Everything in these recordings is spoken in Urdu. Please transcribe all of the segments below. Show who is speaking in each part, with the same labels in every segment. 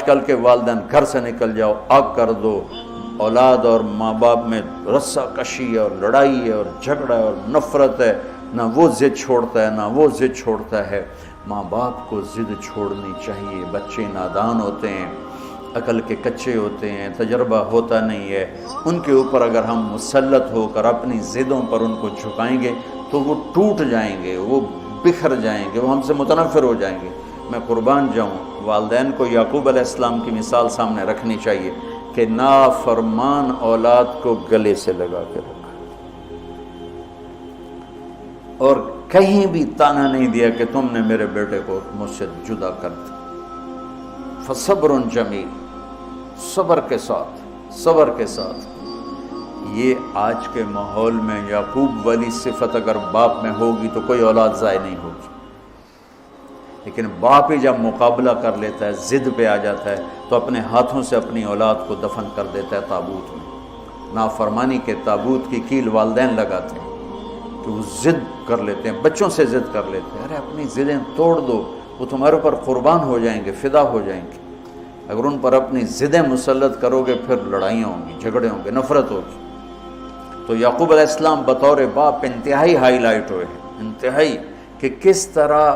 Speaker 1: کل کے والدین گھر سے نکل جاؤ آگ کر دو، اولاد اور ماں باپ میں رسہ کشی ہے اور لڑائی ہے اور جھگڑا ہے اور نفرت ہے، نہ وہ ضد چھوڑتا ہے نہ وہ ضد چھوڑتا ہے۔ ماں باپ کو ضد چھوڑنی چاہیے، بچے نادان ہوتے ہیں، عقل کے کچے ہوتے ہیں، تجربہ ہوتا نہیں ہے، ان کے اوپر اگر ہم مسلط ہو کر اپنی ضدوں پر ان کو جھکائیں گے تو وہ ٹوٹ جائیں گے، وہ بکھر جائیں گے، وہ ہم سے متنفر ہو جائیں گے۔ میں قربان جاؤں، والدین کو یعقوب علیہ السلام کی مثال سامنے رکھنی چاہیے کہ نافرمان اولاد کو گلے سے لگا کے رکھا اور کہیں بھی تانا نہیں دیا کہ تم نے میرے بیٹے کو مجھ سے جدا کر دیا۔ فصبر جمیل، صبر کے ساتھ۔ یہ آج کے ماحول میں یعقوب والی صفت اگر باپ میں ہوگی تو کوئی اولاد ضائع نہیں ہوگی، لیکن باپ ہی جب مقابلہ کر لیتا ہے، ضد پہ آ جاتا ہے، تو اپنے ہاتھوں سے اپنی اولاد کو دفن کر دیتا ہے تابوت میں۔ نافرمانی کے تابوت کی کیل والدین لگاتے ہیں کہ وہ ضد کر لیتے ہیں، بچوں سے ضد کر لیتے ہیں، ارے اپنی ضدیں توڑ دو، وہ تمہارے اوپر قربان ہو جائیں گے، فدا ہو جائیں گے۔ اگر ان پر اپنی ضدیں مسلط کرو گے پھر لڑائیاں ہوں گی، جھگڑے ہوں گے، نفرت ہوگی۔ تو یعقوب علیہ السلام بطور باپ انتہائی ہائی لائٹ ہوئے ہیں، انتہائی، کہ کس طرح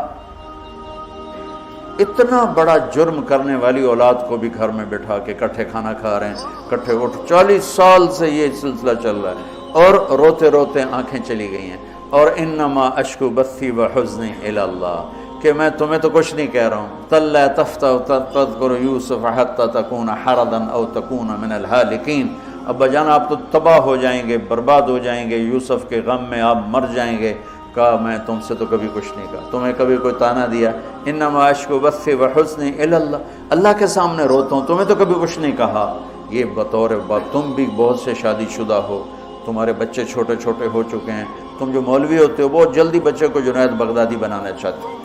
Speaker 1: اتنا بڑا جرم کرنے والی اولاد کو بھی گھر میں بٹھا کے کٹھے کھانا کھا رہے ہیں، کٹھے اٹھ، 40 سال سے یہ سلسلہ چل رہا ہے، اور روتے روتے آنکھیں چلی گئی ہیں، اور انما اشکو بثی وحزنی الی اللہ، کہ میں تمہیں تو کچھ نہیں کہہ رہا ہوں، تلا تفتح تذکر یوسف حتی تکون حردا او تکون من الہالکین، ابا جان آپ تو تباہ ہو جائیں گے، برباد ہو جائیں گے، یوسف کے غم میں آپ مر جائیں گے۔ کہا میں تم سے تو کبھی کچھ نہیں کہا، تمہیں کبھی کوئی تانا دیا؟ انما اشکو بثی وحزنی الی اللہ، اللہ کے سامنے روتا ہوں، تمہیں تو کبھی کچھ نہیں کہا۔ یہ بطور باپ، تم بھی بہت سے شادی شدہ ہو، تمہارے بچے چھوٹے چھوٹے ہو چکے ہیں، تم جو مولوی ہوتے ہو بہت جلدی بچے کو جنید بغدادی بنانا چاہتے ہو،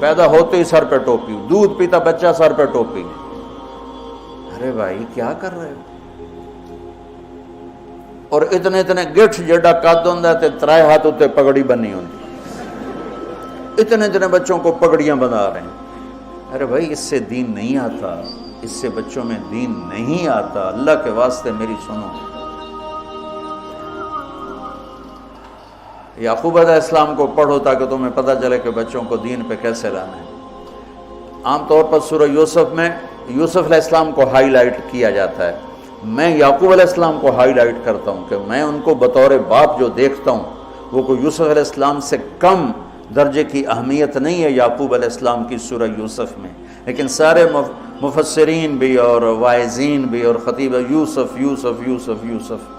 Speaker 1: پیدا ہوتے ہی سر پہ ٹوپی، دودھ پیتا بچہ سر پہ ٹوپی۔ ارے بھائی کیا کر رہے ہو؟ اور اتنے گٹھ جڑا قد ہوندا تے ترائے ہاتھ تے پگڑی بنی ہوندی، اتنے بچوں کو پگڑیاں بنا رہے ہیں۔ ارے بھائی اس سے دین نہیں آتا، اس سے بچوں میں دین نہیں آتا، اللہ کے واسطے میری سنو۔ یعقوب علیہ السلام کو پڑھو تاکہ تمہیں پتہ چلے کہ بچوں کو دین پہ کیسے لانا ہے۔ عام طور پر سورہ یوسف میں یوسف علیہ السلام کو ہائی لائٹ کیا جاتا ہے، میں یعقوب علیہ السلام کو ہائی لائٹ کرتا ہوں کہ میں ان کو بطور باپ جو دیکھتا ہوں وہ کوئی یوسف علیہ السلام سے کم درجے کی اہمیت نہیں ہے یعقوب علیہ السلام کی سورہ یوسف میں، لیکن سارے مفسرین بھی اور واعظین بھی اور خطیب یوسف یوسف یوسف یوسف،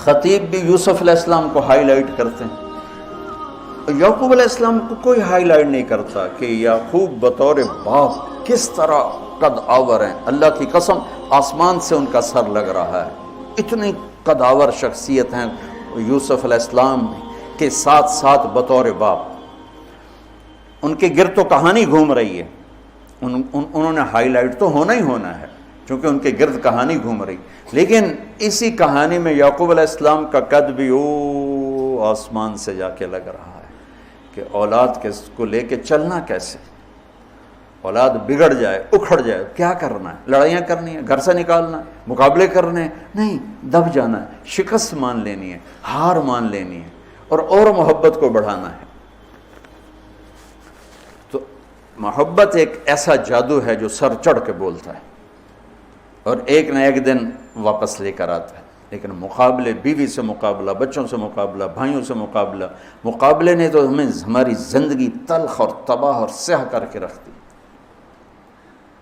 Speaker 1: خطیب بھی یوسف علیہ السلام کو ہائی لائٹ کرتے ہیں، یعقوب علیہ السلام کو کوئی ہائی لائٹ نہیں کرتا کہ یعقوب بطور باپ کس طرح قد آور ہیں۔ اللہ کی قسم آسمان سے ان کا سر لگ رہا ہے، اتنی قد آور شخصیت ہیں یوسف علیہ السلام کے ساتھ ساتھ بطور باپ۔ ان کے گرد تو کہانی گھوم رہی ہے، انہوں نے ہائی لائٹ تو ہونا ہی ہونا ہے چونکہ ان کے گرد کہانی گھوم رہی، لیکن اسی کہانی میں یعقوب علیہ السلام کا قد بھی آسمان سے جا کے لگ رہا ہے کہ اولاد کو لے کے چلنا کیسے، اولاد بگڑ جائے، اکھڑ جائے، کیا کرنا ہے؟ لڑائیاں کرنی ہے، گھر سے نکالنا ہے، مقابلے کرنے ہیں؟ نہیں، دب جانا ہے، شکست مان لینی ہے، ہار مان لینی ہے، اور محبت کو بڑھانا ہے۔ تو محبت ایک ایسا جادو ہے جو سر چڑھ کے بولتا ہے اور ایک نہ ایک دن واپس لے کر آتا ہے، لیکن مقابلے، بیوی سے مقابلہ، بچوں سے مقابلہ، بھائیوں سے مقابلہ، مقابلے نے تو ہماری زندگی تلخ اور تباہ اور سیاہ کر کے رکھ دی۔